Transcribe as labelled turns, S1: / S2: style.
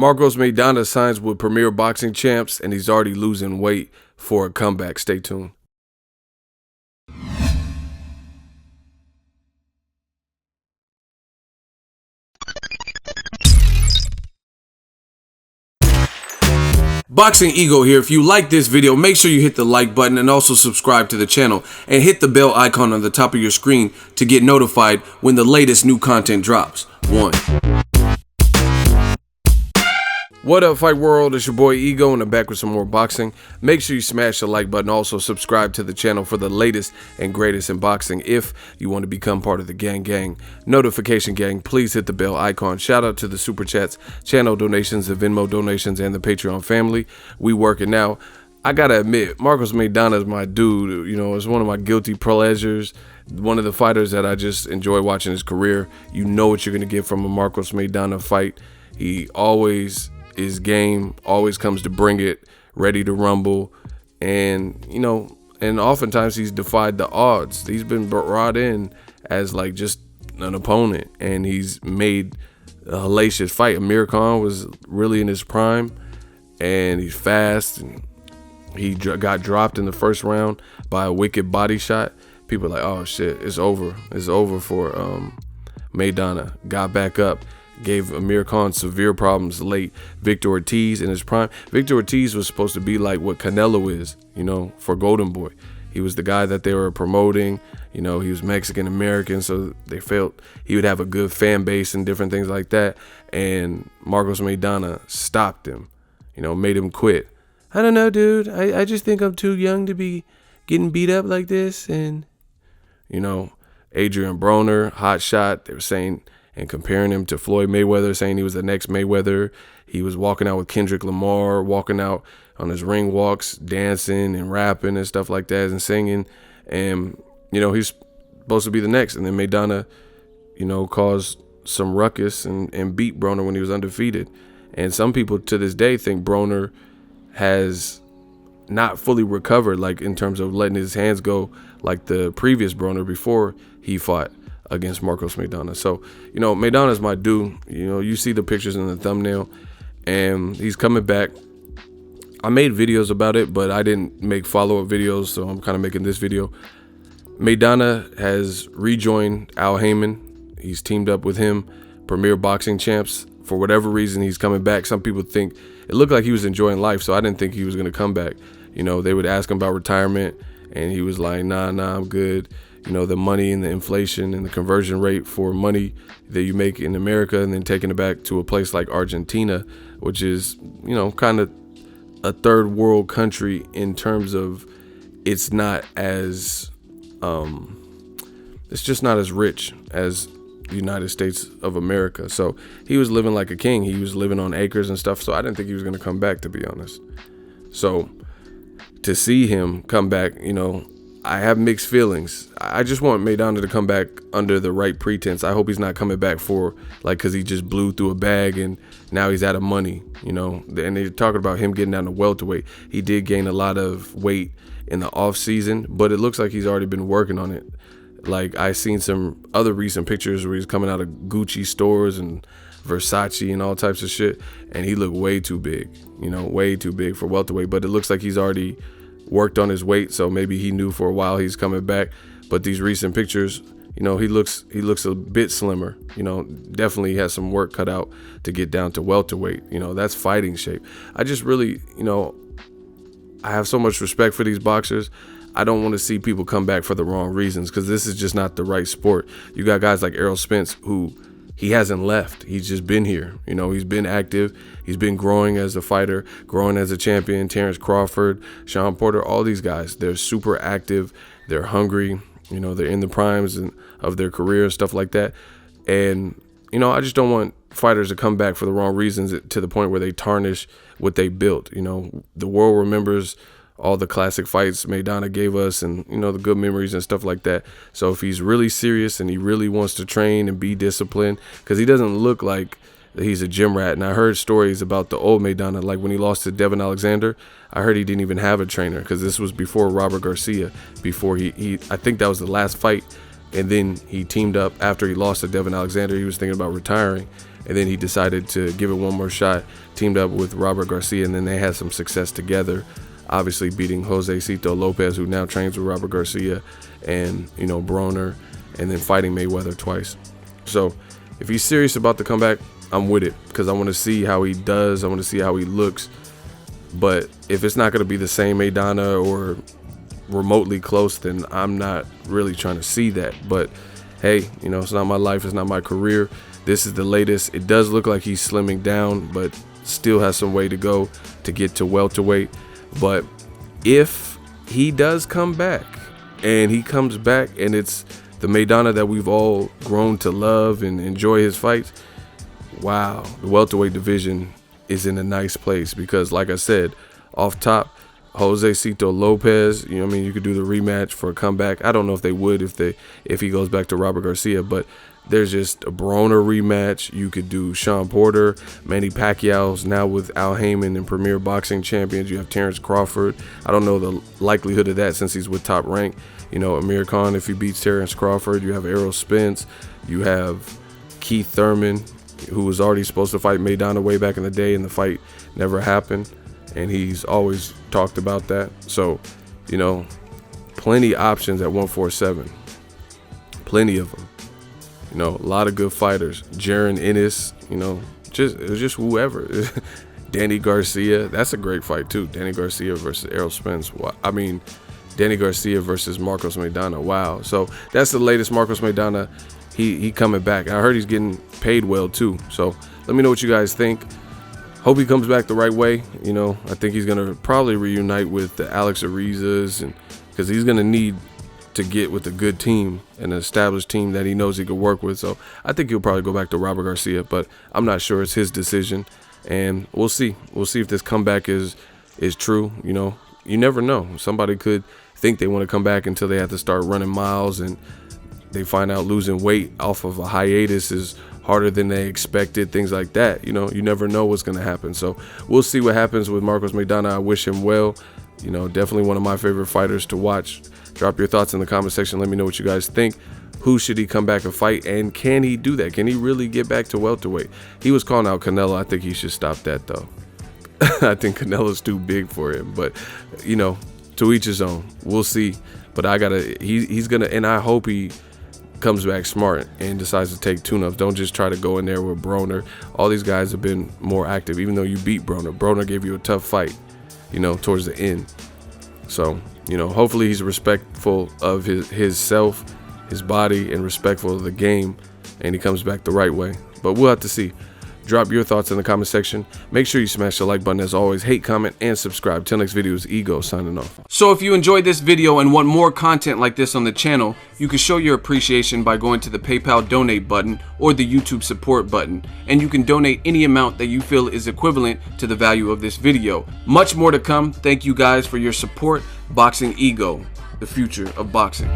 S1: Marcos Maidana signs with Premier Boxing Champs, and he's already losing weight for a comeback. Stay tuned. Boxingego here. If you like this video, make sure you hit the like button and also subscribe to the channel and hit the bell icon on the top of your screen to get notified when the latest new content drops. What up, Fight World? It's your boy Ego, and I'm back with some more boxing. Make sure you smash the like button. Also subscribe to the channel for the latest and greatest in boxing. If you want to become part of the gang notification gang, please hit the bell icon. Shout out to the super chats, channel donations, the Venmo donations, and the Patreon family. We working now. I gotta admit, Marcos Maidana is my dude. You know, it's one of my guilty pleasures. One of the fighters that I just enjoy watching his career. You know what you're gonna get from a Marcos Maidana fight. He always is game, always comes to bring it, ready to rumble, and you know, and oftentimes he's defied the odds. He's been brought in as like just an opponent, and he's made a hellacious fight. Amir Khan was really in his prime, and he's fast, and he got dropped in the first round by a wicked body shot. People are like, oh shit, it's over. It's over for Maidana. Got back up, gave Amir Khan severe problems late. Victor Ortiz in his prime. Victor Ortiz was supposed to be like what Canelo is, you know, for Golden Boy. He was the guy that they were promoting. You know, he was Mexican-American, so they felt he would have a good fan base and different things like that. And Marcos Maidana stopped him, you know, made him quit. I don't know, dude. I just think I'm too young to be getting beat up like this. And, you know, Adrian Broner, hot shot, they were saying and comparing him to Floyd Mayweather, saying he was the next Mayweather. He was walking out with Kendrick Lamar, walking out on his ring walks, dancing and rapping and stuff like that and singing. And, you know, he's supposed to be the next. And then Maidana, you know, caused some ruckus and beat Broner when he was undefeated. And some people to this day think Broner has not fully recovered, like in terms of letting his hands go like the previous Broner before he fought against Marcos Maidana. So, you know, Maidana's my dude. You know, you see the pictures in the thumbnail, and he's coming back. I made videos about it, but I didn't make follow-up videos, so I'm kind of making this video. Maidana has rejoined Al Heyman. He's teamed up with him, Premier Boxing Champs. For whatever reason, he's coming back. Some people think it looked like he was enjoying life, so I didn't think he was going to come back. You know, they would ask him about retirement, and he was like, nah, I'm good. You know, the money and the inflation and the conversion rate for money that you make in America and then taking it back to a place like Argentina, which is, you know, kind of a third world country in terms of it's not as, it's just not as rich as the United States of America. So he was living like a king. He was living on acres and stuff. So I didn't think he was going to come back, to be honest. So to see him come back, you know, I have mixed feelings. I just want Maidana to come back under the right pretense. I hope he's not coming back for, like, because he just blew through a bag and now he's out of money, you know. And they're talking about him getting down to welterweight. He did gain a lot of weight in the off season, but it looks like he's already been working on it. Like, I seen some other recent pictures where he's coming out of Gucci stores and Versace and all types of shit, and he looked way too big, you know, way too big for welterweight. But it looks like he's already worked on his weight, so maybe he knew for a while he's coming back. But these recent pictures, you know, he looks a bit slimmer. You know, definitely has some work cut out to get down to welterweight. You know, that's fighting shape. I just really, you know, I have so much respect for these boxers. I don't want to see people come back for the wrong reasons, because this is just not the right sport. You got guys like Errol Spence who he hasn't left. He's just been here. You know, he's been active. He's been growing as a fighter, growing as a champion. Terrence Crawford, Sean Porter, all these guys, they're super active. They're hungry. You know, they're in the primes of their career and stuff like that. And, you know, I just don't want fighters to come back for the wrong reasons to the point where they tarnish what they built. You know, the world remembers all the classic fights Maidana gave us and, you know, the good memories and stuff like that. So if he's really serious and he really wants to train and be disciplined, because he doesn't look like he's a gym rat. And I heard stories about the old Maidana, like when he lost to Devin Alexander, I heard he didn't even have a trainer, because this was before Robert Garcia, before he I think that was the last fight. And then he teamed up after he lost to Devin Alexander. He was thinking about retiring. and then he decided to give it one more shot, teamed up with Robert Garcia, and then they had some success together, obviously beating Josecito Lopez, who now trains with Robert Garcia, and, you know, Broner, and then fighting Mayweather twice. So if he's serious about the comeback, I'm with it, because I want to see how he does. I want to see how he looks. But if it's not going to be the same Maidana or remotely close, then I'm not really trying to see that. But hey, you know, it's not my life, it's not my career. This is the latest. It does look like he's slimming down, but still has some way to go to get to welterweight. But if he does come back, and he comes back and it's the Maidana that we've all grown to love and enjoy his fights, wow, the welterweight division is in a nice place, because like I said, off top, Josecito Lopez, you know what I mean, you could do the rematch for a comeback. I don't know if they would if he goes back to Robert Garcia, but there's just a Broner rematch. You could do Sean Porter, Manny Pacquiao's now with Al Heyman and Premier Boxing Champions. You have Terrence Crawford. I don't know the likelihood of that since he's with Top Rank. You know, Amir Khan, if he beats Terrence Crawford. You have Errol Spence. You have Keith Thurman, who was already supposed to fight Maidana way back in the day, and the fight never happened, and he's always talked about that. So, you know, plenty options at 147, plenty of them. You know, a lot of good fighters. Jaron Ennis, you know, just whoever. Danny Garcia, that's a great fight too. Danny Garcia versus Errol Spence. I mean, Danny Garcia versus Marcos Maidana. Wow. So that's the latest. Marcos Maidana, he coming back. I heard he's getting paid well too. So let me know what you guys think. Hope he comes back the right way. You know, I think he's gonna probably reunite with the Alex Arizas, and because he's gonna need to get with a good team, an established team that he knows he could work with. So I think he'll probably go back to Robert Garcia, but I'm not sure. It's his decision, and we'll see. We'll see if this comeback is true. You know, you never know. Somebody could think they want to come back until they have to start running miles, and they find out losing weight off of a hiatus is harder than they expected, things like that. You know, you never know what's going to happen. So we'll see what happens with Marcos Maidana. I wish him well. You know, definitely one of my favorite fighters to watch. Drop your thoughts in the comment section. Let me know what you guys think. Who should he come back and fight, and can he do that? Can he really get back to welterweight? He was calling out Canelo. I think he should stop that, though. I think Canelo's too big for him. But, you know, to each his own. We'll see. But he's going to, and I hope he comes back smart and decides to take tune-ups. Don't just try to go in there with Broner. All these guys have been more active, even though you beat Broner. Broner gave you a tough fight, you know, towards the end. So, you know, hopefully he's respectful of his self, his body, and respectful of the game, and he comes back the right way. But we'll have to see. Drop your thoughts in the comment section. Make sure you smash the like button as always. Hate, comment, and subscribe. Till next video is Ego signing off. So if you enjoyed this video and want more content like this on the channel, you can show your appreciation by going to the PayPal donate button or the YouTube support button. And you can donate any amount that you feel is equivalent to the value of this video. Much more to come. Thank you guys for your support. Boxing Ego, the future of boxing.